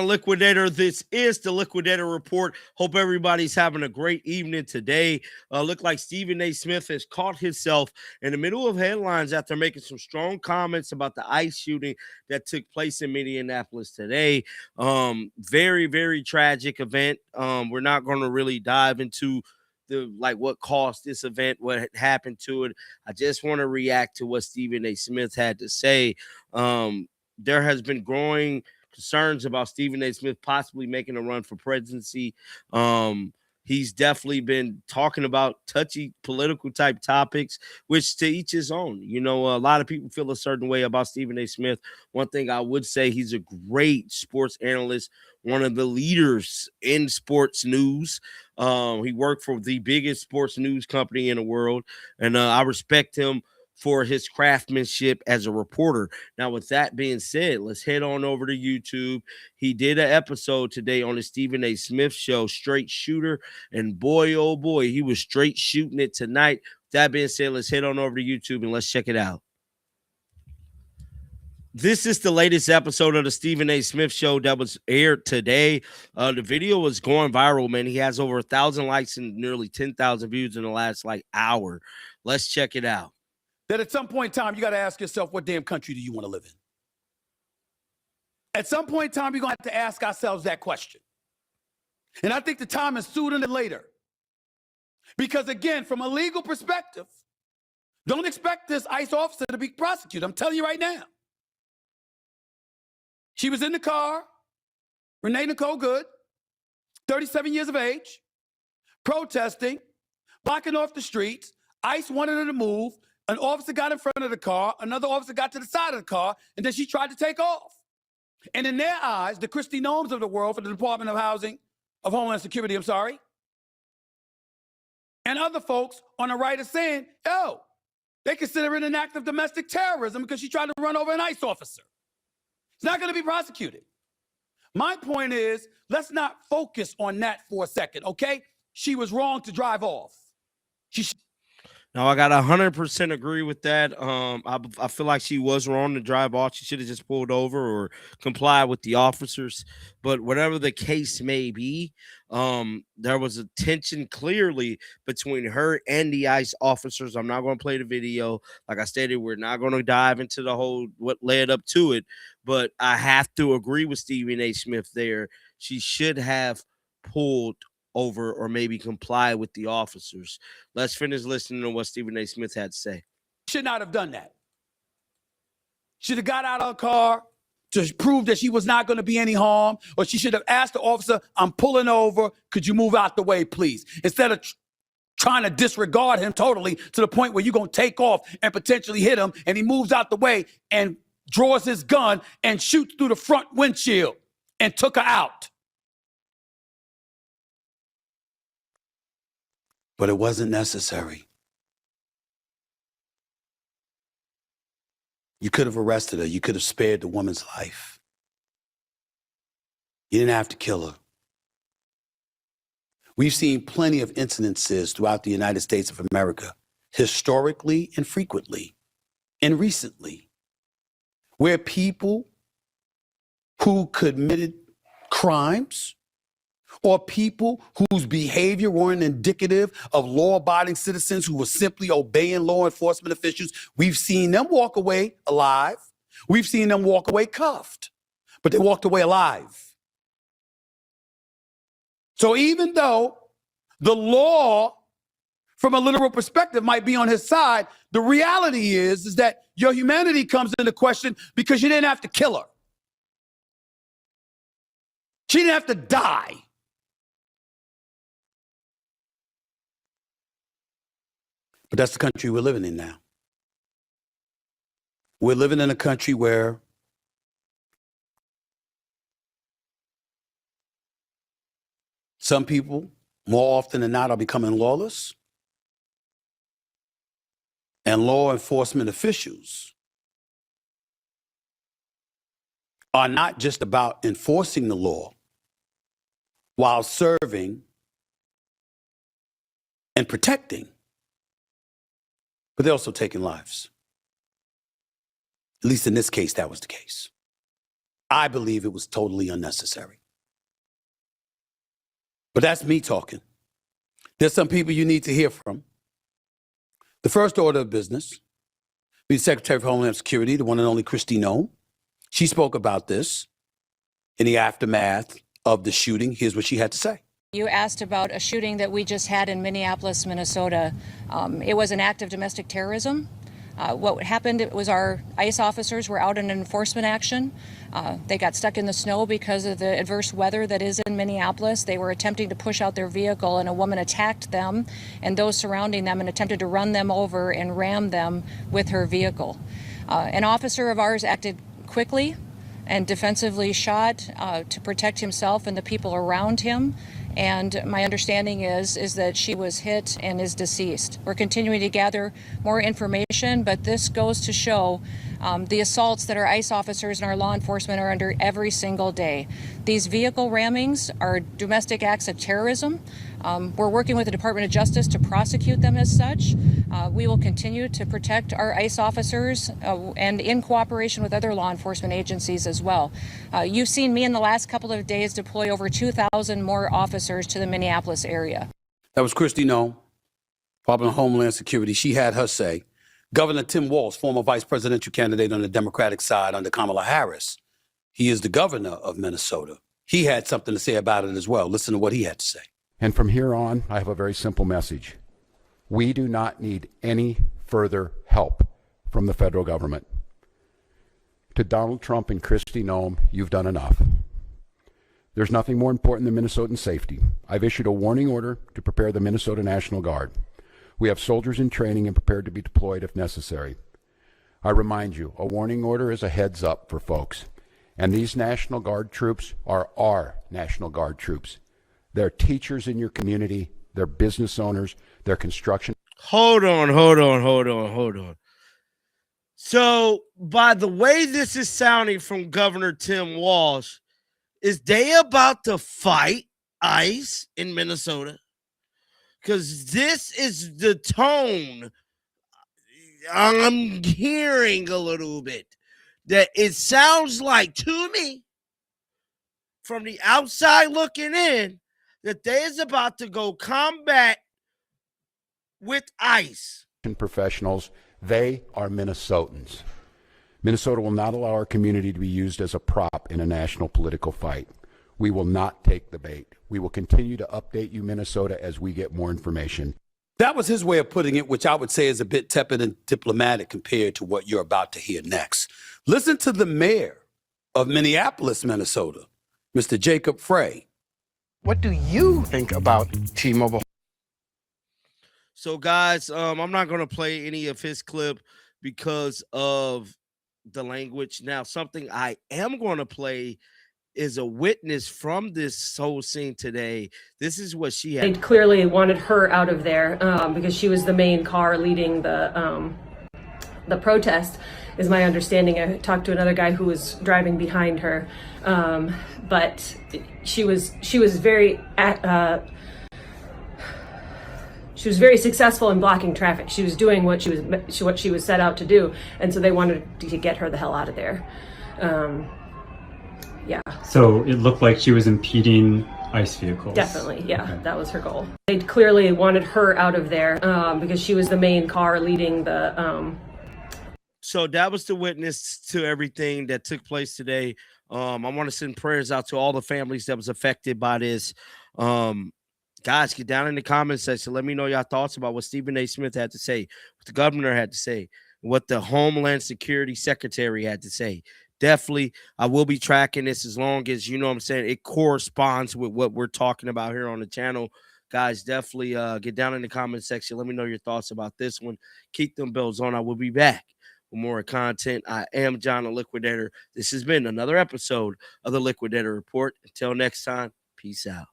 Liquidator. This is the Liquidator Report. Hope everybody's having a great evening today. Look like Stephen A. Smith has caught himself in the middle of headlines after making some strong comments about the ICE shooting that took place in Minneapolis today. Very, very tragic event. We're not going to really dive into what caused this event, what had happened to it. I just want to react to what Stephen A. Smith had to say. There has been growing concerns about Stephen A. Smith possibly making a run for presidency. He's definitely been talking about touchy political type topics, which to each his own. You know, a lot of people feel a certain way about Stephen A. Smith. One thing I would say, he's a great sports analyst, one of the leaders in sports news. He worked for the biggest sports news company in the world, and I respect him for his craftsmanship as a reporter. Now, with that being said, let's head on over to YouTube. He did an episode today on the Stephen A. Smith show, Straight Shooter, and boy, oh boy, he was straight shooting it tonight. With that being said, let's head on over to YouTube and let's check it out. This is the latest episode of the Stephen A. Smith show that was aired today. The video was going viral, man. He has over 1,000 likes and nearly 10,000 views in the last hour. Let's check it out. That at some point in time, you got to ask yourself, what damn country do you want to live in? At some point in time, we're going to have to ask ourselves that question. And I think the time is sooner than later. Because again, from a legal perspective, don't expect this ICE officer to be prosecuted. I'm telling you right now. She was in the car, Renee Nicole Good, 37 years of age, protesting, blocking off the streets. ICE wanted her to move. An officer got in front of the car, another officer got to the side of the car, and then she tried to take off. And in their eyes, the Christy Gnomes of the world for the Department of Homeland Security, and other folks on the right are saying, oh, they consider it an act of domestic terrorism because she tried to run over an ICE officer. It's not going to be prosecuted. My point is, let's not focus on that for a second, okay? She was wrong to drive off. Now, I got 100% agree with that. I feel like she was wrong to drive off. She should have just pulled over or complied with the officers. But whatever the case may be, there was a tension clearly between her and the ICE officers. I'm not going to play the video. Like I stated, we're not going to dive into the whole what led up to it. But I have to agree with Stephen A. Smith there. She should have pulled over or maybe comply with the officers. Let's finish listening to what Stephen A. Smith had to say. Should not have done that. Should have got out of her car to prove that she was not going to be any harm, or she should have asked the officer, I'm pulling over, could you move out the way, please? Instead of trying to disregard him totally to the point where you're going to take off and potentially hit him, and he moves out the way and draws his gun and shoots through the front windshield and took her out. But it wasn't necessary. You could have arrested her. You could have spared the woman's life. You didn't have to kill her. We've seen plenty of incidences throughout the United States of America, historically and frequently, and recently, where people who committed crimes or people whose behavior weren't indicative of law-abiding citizens who were simply obeying law enforcement officials, we've seen them walk away alive. We've seen them walk away cuffed, but they walked away alive. So even though the law, from a literal perspective, might be on his side, the reality is that your humanity comes into question because you didn't have to kill her. She didn't have to die. But that's the country we're living in now. We're living in a country where some people, more often than not, are becoming lawless. And law enforcement officials are not just about enforcing the law while serving and protecting, but they're also taking lives. At least in this case, that was the case. I believe it was totally unnecessary. But that's me talking. There's some people you need to hear from. The first order of business, the Secretary of Homeland Security, the one and only Kristi Noem. She spoke about this in the aftermath of the shooting. Here's what she had to say. You asked about a shooting that we just had in Minneapolis, Minnesota. It was an act of domestic terrorism. What happened was our ICE officers were out in an enforcement action. They got stuck in the snow because of the adverse weather that is in Minneapolis. They were attempting to push out their vehicle, and a woman attacked them and those surrounding them and attempted to run them over and ram them with her vehicle. An officer of ours acted quickly and defensively shot to protect himself and the people around him. And my understanding is that she was hit and is deceased. We're continuing to gather more information, but this goes to show the assaults that our ICE officers and our law enforcement are under every single day. These vehicle rammings are domestic acts of terrorism. We're working with the Department of Justice to prosecute them as such. We will continue to protect our ICE officers and in cooperation with other law enforcement agencies as well. You've seen me in the last couple of days deploy over 2,000 more officers to the Minneapolis area. That was Kristi Noem, Department of Homeland Security. She had her say. Governor Tim Walz, former vice presidential candidate on the Democratic side under Kamala Harris. He is the governor of Minnesota. He had something to say about it as well. Listen to what he had to say. And from here on, I have a very simple message. We do not need any further help from the federal government. To Donald Trump and Kristi Noem, you've done enough. There's nothing more important than Minnesotan safety. I've issued a warning order to prepare the Minnesota National Guard. We have soldiers in training and prepared to be deployed if necessary. I remind you, a warning order is a heads up for folks. And these National Guard troops are our National Guard troops. They're teachers in your community. They're business owners. They're construction. Hold on. So, by the way this is sounding from Governor Tim Walz, is they about to fight ICE in Minnesota? Because this is the tone I'm hearing a little bit. That it sounds like to me, from the outside looking in, that they is about to go combat with ICE. Professionals, they are Minnesotans. Minnesota will not allow our community to be used as a prop in a national political fight. We will not take the bait. We will continue to update you, Minnesota, as we get more information. That was his way of putting it, which I would say is a bit tepid and diplomatic compared to what you're about to hear next. Listen to the mayor of Minneapolis, Minnesota, Mr. Jacob Frey. What do you think about T-Mobile? So, guys, I'm not going to play any of his clip because of the language. Now, something I am going to play is a witness from this whole scene today. This is what she had. They clearly wanted her out of there because she was the main car leading the protest, is my understanding. I talked to another guy who was driving behind her, but she was very successful in blocking traffic. She was doing what she was set out to do, and so they wanted to get her the hell out of there. Yeah. So it looked like she was impeding ICE vehicles. Definitely, yeah, Okay. That was her goal. They clearly wanted her out of there because she was the main car leading the. So that was the witness to everything that took place today. I want to send prayers out to all the families that was affected by this. Guys, get down in the comment section. Let me know your thoughts about what Stephen A. Smith had to say, what the governor had to say, what the Homeland Security Secretary had to say. Definitely, I will be tracking this as long as, you know what I'm saying, it corresponds with what we're talking about here on the channel. Guys, definitely get down in the comment section. Let me know your thoughts about this one. Keep them bells on. I will be back with more content. I am John the Liquidator. This has been another episode of the Liquidator Report. Until next time, peace out.